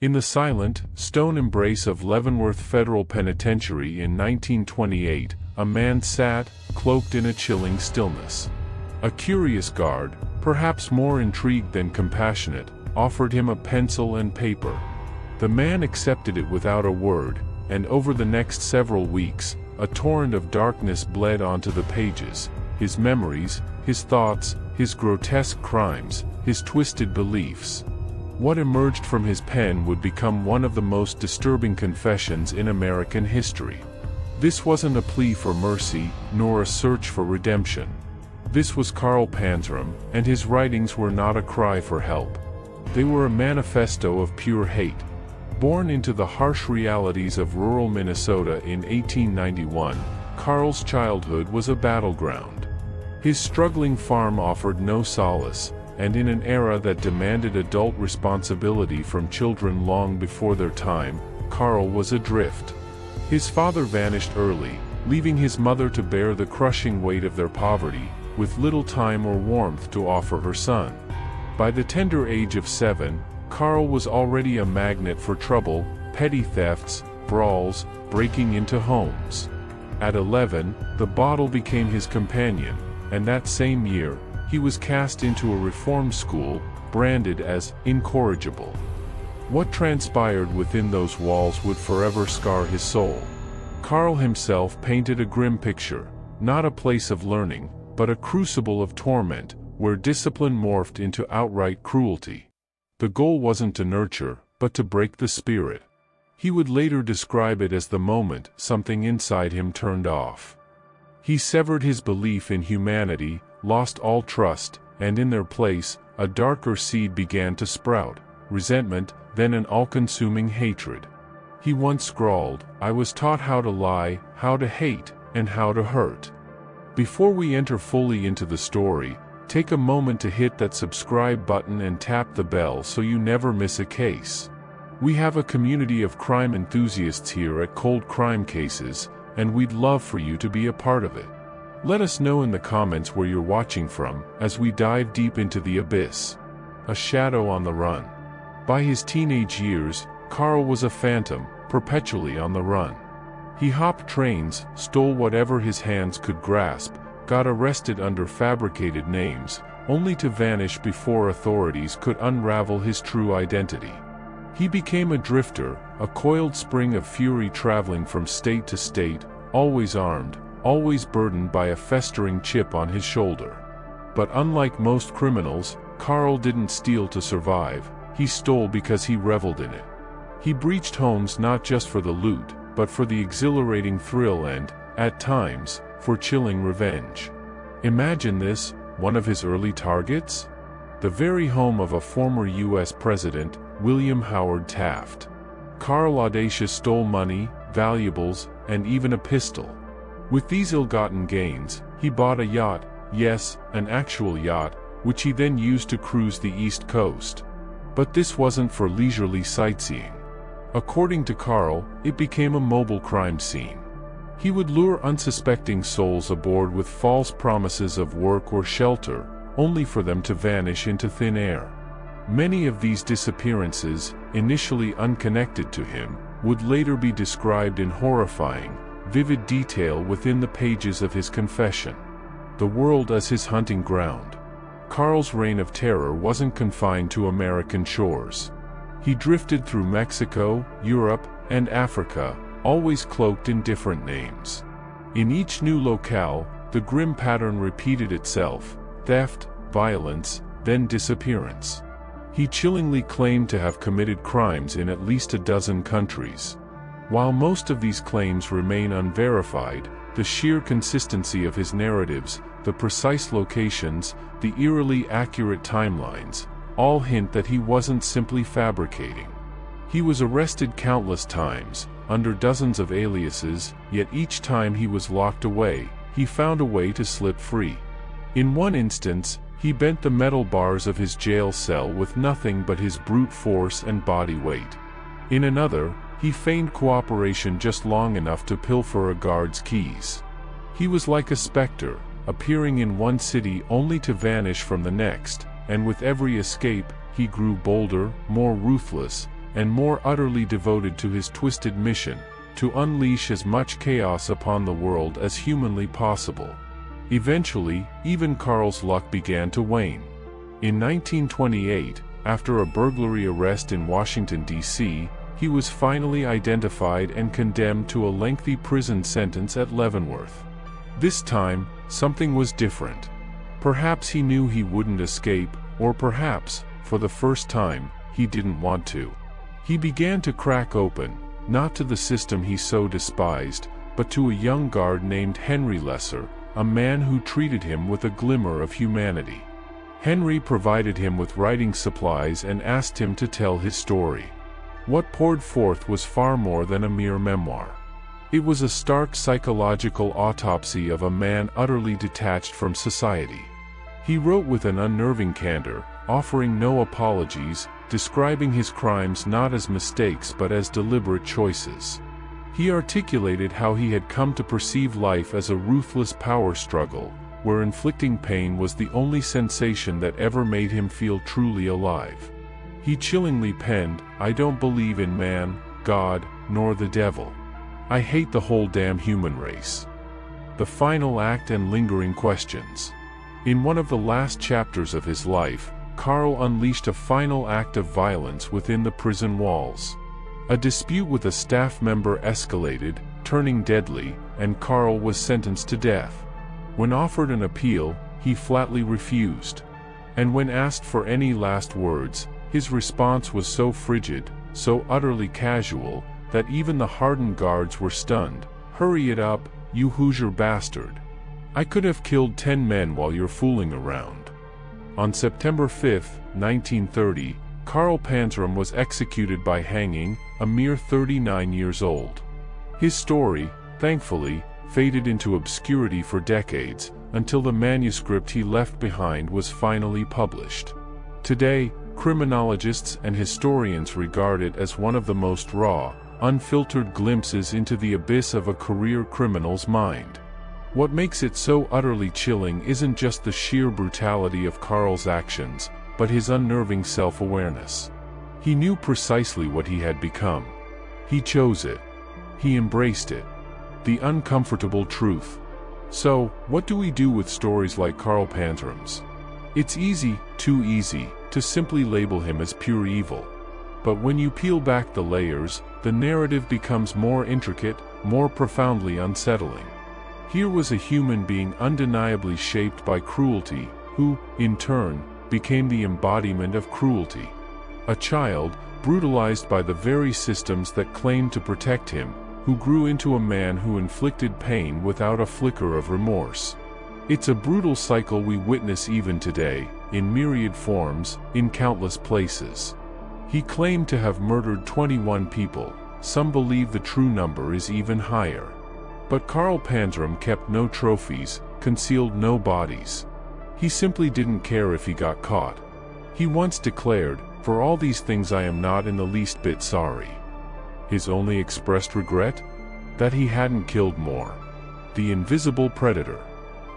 In the silent, stone embrace of Leavenworth Federal Penitentiary in 1928, a man sat, cloaked in a chilling stillness. A curious guard, perhaps more intrigued than compassionate, offered him a pencil and paper. The man accepted it without a word, and over the next several weeks, a torrent of darkness bled onto the pages: his memories, his thoughts, his grotesque crimes, his twisted beliefs. What emerged from his pen would become one of the most disturbing confessions in American history. This wasn't a plea for mercy, nor a search for redemption. This was Carl Panzram, and his writings were not a cry for help. They were a manifesto of pure hate. Born into the harsh realities of rural Minnesota in 1891, Carl's childhood was a battleground. His struggling farm offered no solace, and in an era that demanded adult responsibility from children long before their time, Carl was adrift. His father vanished early, leaving his mother to bear the crushing weight of their poverty, with little time or warmth to offer her son. By the tender age of 7, Carl was already a magnet for trouble, petty thefts, brawls, breaking into homes. At 11, the bottle became his companion, and that same year, he was cast into a reform school, branded as incorrigible. What transpired within those walls would forever scar his soul. Carl himself painted a grim picture, not a place of learning, but a crucible of torment, where discipline morphed into outright cruelty. The goal wasn't to nurture, but to break the spirit. He would later describe it as the moment something inside him turned off. He severed his belief in humanity, lost all trust, and in their place, a darker seed began to sprout: resentment, then an all-consuming hatred. He once scrawled, "I was taught how to lie, how to hate, and how to hurt." Before we enter fully into the story, take a moment to hit that subscribe button and tap the bell so you never miss a case. We have a community of crime enthusiasts here at Cold Crime Cases, and we'd love for you to be a part of it. Let us know in the comments where you're watching from, as we dive deep into the abyss. A shadow on the run. By his teenage years, Carl was a phantom, perpetually on the run. He hopped trains, stole whatever his hands could grasp, got arrested under fabricated names, only to vanish before authorities could unravel his true identity. He became a drifter, a coiled spring of fury traveling from state to state, always armed, always burdened by a festering chip on his shoulder. But unlike most criminals, Carl didn't steal to survive, he stole because he reveled in it. He breached homes not just for the loot, but for the exhilarating thrill and, at times, for chilling revenge. Imagine this: one of his early targets? The very home of a former U.S. President, William Howard Taft. Carl audacious stole money, valuables, and even a pistol. With these ill-gotten gains, he bought a yacht, yes, an actual yacht, which he then used to cruise the East Coast. But this wasn't for leisurely sightseeing. According to Carl, it became a mobile crime scene. He would lure unsuspecting souls aboard with false promises of work or shelter, only for them to vanish into thin air. Many of these disappearances, initially unconnected to him, would later be described in horrifying, vivid detail within the pages of his confession. The world as his hunting ground. Carl's reign of terror wasn't confined to American shores. He drifted through Mexico, Europe, and Africa, always cloaked in different names. In each new locale, the grim pattern repeated itself: theft, violence, then disappearance. He chillingly claimed to have committed crimes in at least a dozen countries. While most of these claims remain unverified, the sheer consistency of his narratives, the precise locations, the eerily accurate timelines, all hint that he wasn't simply fabricating. He was arrested countless times, under dozens of aliases, yet each time he was locked away, he found a way to slip free. In one instance, he bent the metal bars of his jail cell with nothing but his brute force and body weight. In another, he feigned cooperation just long enough to pilfer a guard's keys. He was like a specter, appearing in one city only to vanish from the next, and with every escape, he grew bolder, more ruthless, and more utterly devoted to his twisted mission, to unleash as much chaos upon the world as humanly possible. Eventually, even Carl's luck began to wane. In 1928, after a burglary arrest in Washington, D.C., he was finally identified and condemned to a lengthy prison sentence at Leavenworth. This time, something was different. Perhaps he knew he wouldn't escape, or perhaps, for the first time, he didn't want to. He began to crack open, not to the system he so despised, but to a young guard named Henry Lesser, a man who treated him with a glimmer of humanity. Henry provided him with writing supplies and asked him to tell his story. What poured forth was far more than a mere memoir. It was a stark psychological autopsy of a man utterly detached from society. He wrote with an unnerving candor, offering no apologies, describing his crimes not as mistakes but as deliberate choices. He articulated how he had come to perceive life as a ruthless power struggle, where inflicting pain was the only sensation that ever made him feel truly alive. He chillingly penned, "I don't believe in man, God, nor the devil. I hate the whole damn human race." The final act and lingering questions. In one of the last chapters of his life, Carl unleashed a final act of violence within the prison walls. A dispute with a staff member escalated, turning deadly, and Carl was sentenced to death. When offered an appeal, he flatly refused. And when asked for any last words, his response was so frigid, so utterly casual, that even the hardened guards were stunned. "Hurry it up, you Hoosier bastard. I could have killed 10 men while you're fooling around." On September 5, 1930, Carl Panzram was executed by hanging, a mere 39 years old. His story, thankfully, faded into obscurity for decades, until the manuscript he left behind was finally published. Today, criminologists and historians regard it as one of the most raw, unfiltered glimpses into the abyss of a career criminal's mind. What makes it so utterly chilling isn't just the sheer brutality of Carl's actions, but his unnerving self-awareness. He knew precisely what he had become. He chose it. He embraced it. The uncomfortable truth. So, what do we do with stories like Carl Panzram's? It's easy, too easy, to simply label him as pure evil. But when you peel back the layers, the narrative becomes more intricate, more profoundly unsettling. Here was a human being undeniably shaped by cruelty, who, in turn, became the embodiment of cruelty. A child, brutalized by the very systems that claimed to protect him, who grew into a man who inflicted pain without a flicker of remorse. It's a brutal cycle we witness even today, in myriad forms, in countless places. He claimed to have murdered 21 people. Some believe the true number is even higher. But Carl Panzram kept no trophies, concealed no bodies. He simply didn't care if he got caught. He once declared, "For all these things I am not in the least bit sorry." His only expressed regret? That he hadn't killed more. The invisible predator.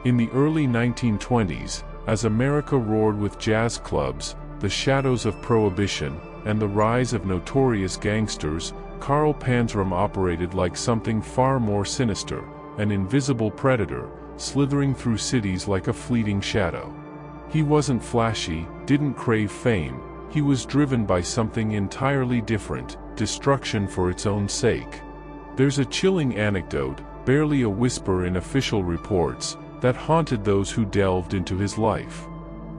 In the early 1920s, as America roared with jazz clubs, the shadows of Prohibition, and the rise of notorious gangsters, Carl Panzram operated like something far more sinister, an invisible predator, slithering through cities like a fleeting shadow. He wasn't flashy, didn't crave fame, he was driven by something entirely different, destruction for its own sake. There's a chilling anecdote, barely a whisper in official reports, that haunted those who delved into his life.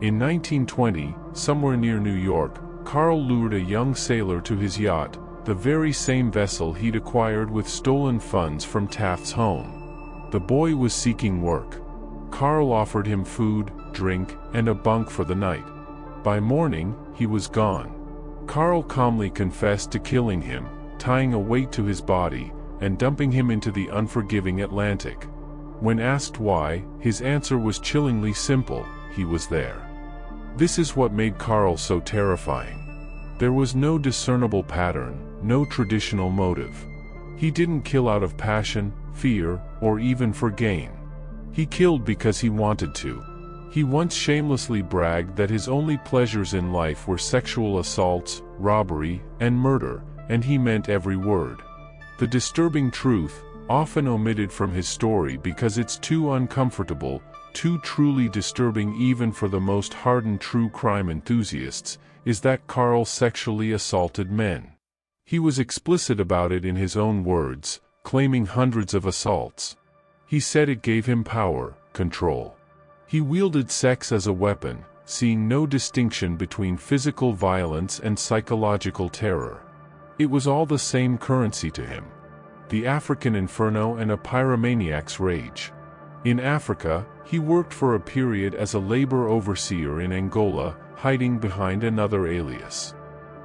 In 1920, somewhere near New York, Carl lured a young sailor to his yacht, the very same vessel he'd acquired with stolen funds from Taft's home. The boy was seeking work. Carl offered him food, drink, and a bunk for the night. By morning, he was gone. Carl calmly confessed to killing him, tying a weight to his body, and dumping him into the unforgiving Atlantic. When asked why, his answer was chillingly simple: he was there. This is what made Carl so terrifying. There was no discernible pattern, no traditional motive. He didn't kill out of passion, fear, or even for gain. He killed because he wanted to. He once shamelessly bragged that his only pleasures in life were sexual assaults, robbery, and murder, and he meant every word. The disturbing truth, often omitted from his story because it's too uncomfortable, too truly disturbing even for the most hardened true crime enthusiasts, is that Carl sexually assaulted men. He was explicit about it in his own words, claiming hundreds of assaults. He said it gave him power, control. He wielded sex as a weapon, seeing no distinction between physical violence and psychological terror. It was all the same currency to him. The African inferno and a pyromaniac's rage. In Africa, he worked for a period as a labor overseer in Angola, hiding behind another alias.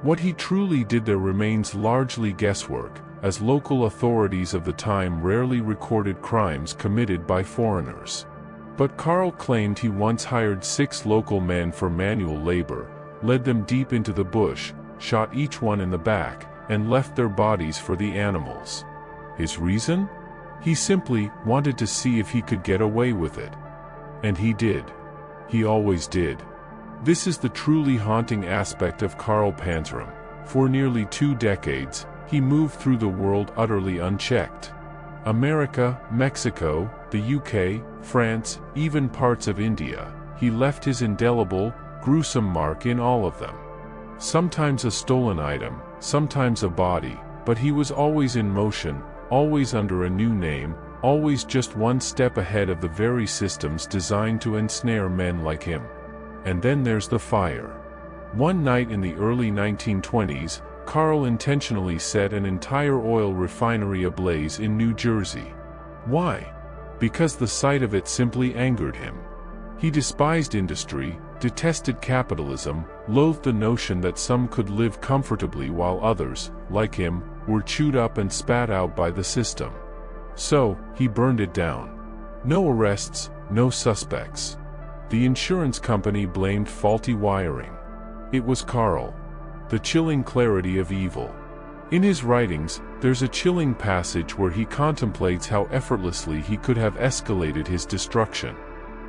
What he truly did there remains largely guesswork, as local authorities of the time rarely recorded crimes committed by foreigners. But Carl claimed he once hired 6 local men for manual labor, led them deep into the bush, shot each one in the back, and left their bodies for the animals. His reason? He simply wanted to see if he could get away with it. And he did. He always did. This is the truly haunting aspect of Carl Panzram. For nearly 2 decades, he moved through the world utterly unchecked. America, Mexico, the UK, France, even parts of India, he left his indelible, gruesome mark in all of them. Sometimes a stolen item, sometimes a body, but he was always in motion, always under a new name, always just one step ahead of the very systems designed to ensnare men like him. And then there's the fire. One night in the early 1920s, Carl intentionally set an entire oil refinery ablaze in New Jersey. Why? Because the sight of it simply angered him. He despised industry, detested capitalism, loathed the notion that some could live comfortably while others, like him, were chewed up and spat out by the system. So, he burned it down. No arrests, no suspects. The insurance company blamed faulty wiring. It was Carl. The chilling clarity of evil. In his writings, there's a chilling passage where he contemplates how effortlessly he could have escalated his destruction.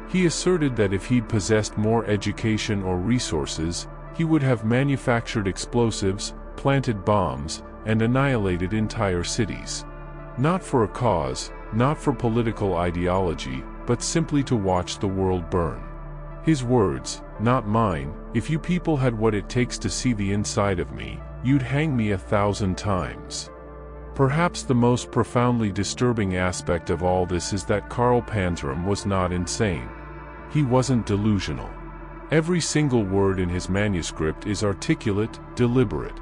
He asserted that if he'd possessed more education or resources, he would have manufactured explosives, planted bombs, and annihilated entire cities. Not for a cause, not for political ideology, but simply to watch the world burn. His words, not mine: "If you people had what it takes to see the inside of me, you'd hang me 1,000 times." Perhaps the most profoundly disturbing aspect of all this is that Carl Panzram was not insane. He wasn't delusional. Every single word in his manuscript is articulate, deliberate.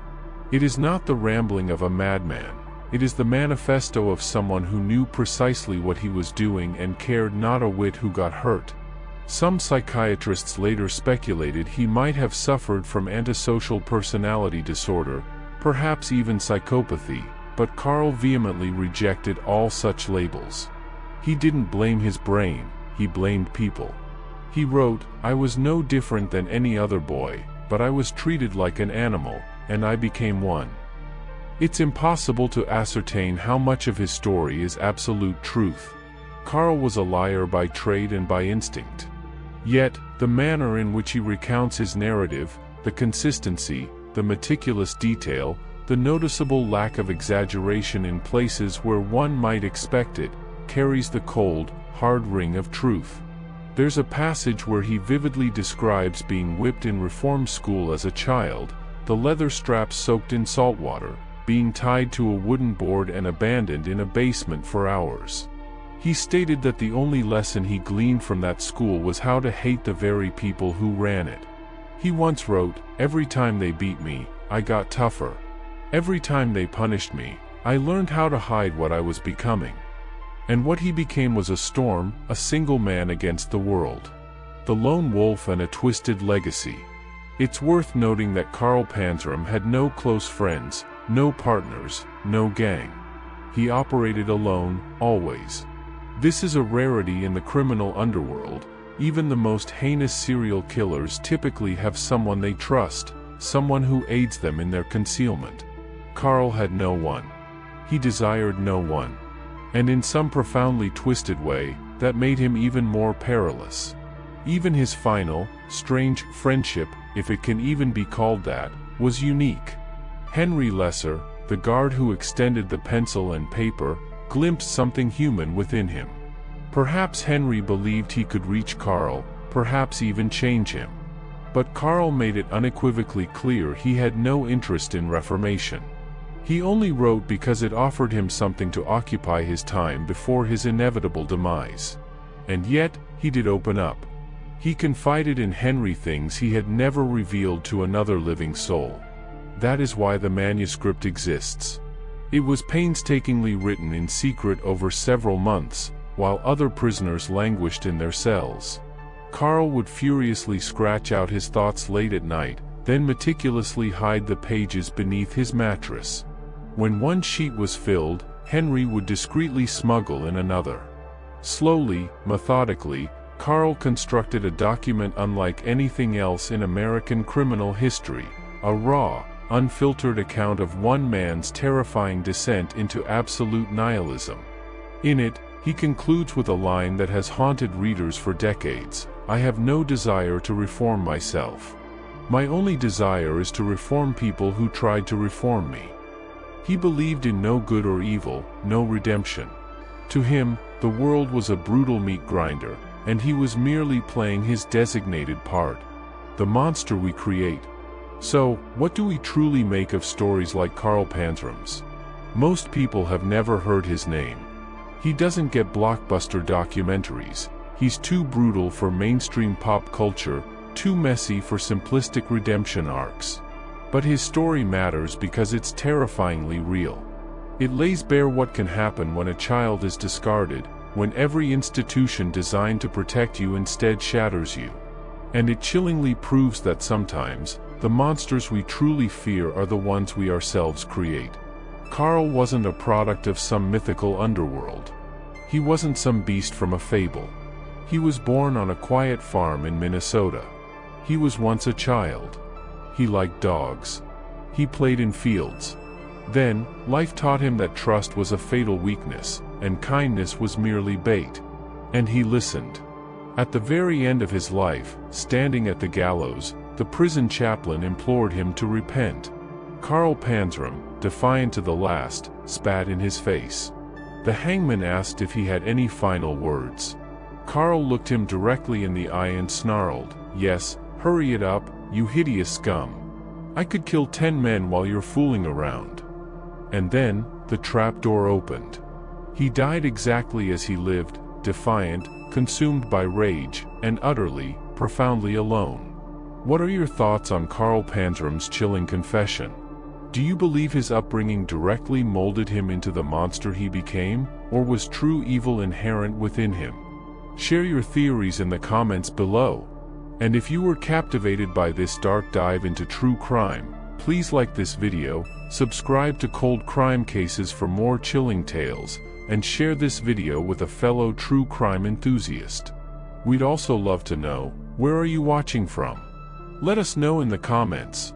It is not the rambling of a madman. It is the manifesto of someone who knew precisely what he was doing and cared not a whit who got hurt. Some psychiatrists later speculated he might have suffered from antisocial personality disorder, perhaps even psychopathy, but Carl vehemently rejected all such labels. He didn't blame his brain, he blamed people. He wrote, "I was no different than any other boy, but I was treated like an animal, and I became one." It's impossible to ascertain how much of his story is absolute truth. Carl was a liar by trade and by instinct. Yet, the manner in which he recounts his narrative, the consistency, the meticulous detail, the noticeable lack of exaggeration in places where one might expect it, carries the cold, hard ring of truth. There's a passage where he vividly describes being whipped in reform school as a child, the leather straps soaked in salt water, being tied to a wooden board and abandoned in a basement for hours. He stated that the only lesson he gleaned from that school was how to hate the very people who ran it. He once wrote, "Every time they beat me, I got tougher. Every time they punished me, I learned how to hide what I was becoming." And what he became was a storm, a single man against the world. The lone wolf and a twisted legacy. It's worth noting that Carl Panzram had no close friends, no partners, no gang. He operated alone, always. This is a rarity in the criminal underworld. Even the most heinous serial killers typically have someone they trust, someone who aids them in their concealment. Carl had no one. He desired no one. And in some profoundly twisted way, that made him even more perilous. Even his final, strange friendship, if it can even be called that, was unique. Henry Lesser, the guard who extended the pencil and paper, glimpsed something human within him. Perhaps Henry believed he could reach Carl, perhaps even change him. But Carl made it unequivocally clear he had no interest in reformation. He only wrote because it offered him something to occupy his time before his inevitable demise. And yet, he did open up. He confided in Henry things he had never revealed to another living soul. That is why the manuscript exists. It was painstakingly written in secret over several months, while other prisoners languished in their cells. Carl would furiously scratch out his thoughts late at night, then meticulously hide the pages beneath his mattress. When one sheet was filled, Henry would discreetly smuggle in another. Slowly, methodically, Carl constructed a document unlike anything else in American criminal history, a raw, unfiltered account of one man's terrifying descent into absolute nihilism. In it, he concludes with a line that has haunted readers for decades: "I have no desire to reform myself. My only desire is to reform people who tried to reform me." He believed in no good or evil, no redemption. To him, the world was a brutal meat grinder, and he was merely playing his designated part. The monster we create. So, what do we truly make of stories like Carl Panzram's? Most people have never heard his name. He doesn't get blockbuster documentaries. He's too brutal for mainstream pop culture, too messy for simplistic redemption arcs. But his story matters because it's terrifyingly real. It lays bare what can happen when a child is discarded, when every institution designed to protect you instead shatters you. And it chillingly proves that sometimes, the monsters we truly fear are the ones we ourselves create. Carl wasn't a product of some mythical underworld. He wasn't some beast from a fable. He was born on a quiet farm in Minnesota. He was once a child. He liked dogs. He played in fields. Then, life taught him that trust was a fatal weakness, and kindness was merely bait. And he listened. At the very end of his life, standing at the gallows, the prison chaplain implored him to repent. Carl Panzram, defiant to the last, spat in his face. The hangman asked if he had any final words. Carl looked him directly in the eye and snarled, "Yes, hurry it up, you hideous scum. I could kill 10 men while you're fooling around." And then, the trapdoor opened. He died exactly as he lived, defiant, consumed by rage, and utterly, profoundly alone. What are your thoughts on Carl Panzram's chilling confession? Do you believe his upbringing directly molded him into the monster he became, or was true evil inherent within him? Share your theories in the comments below. And if you were captivated by this dark dive into true crime, please like this video, subscribe to Cold Crime Cases for more chilling tales, and share this video with a fellow true crime enthusiast. We'd also love to know, where are you watching from? Let us know in the comments.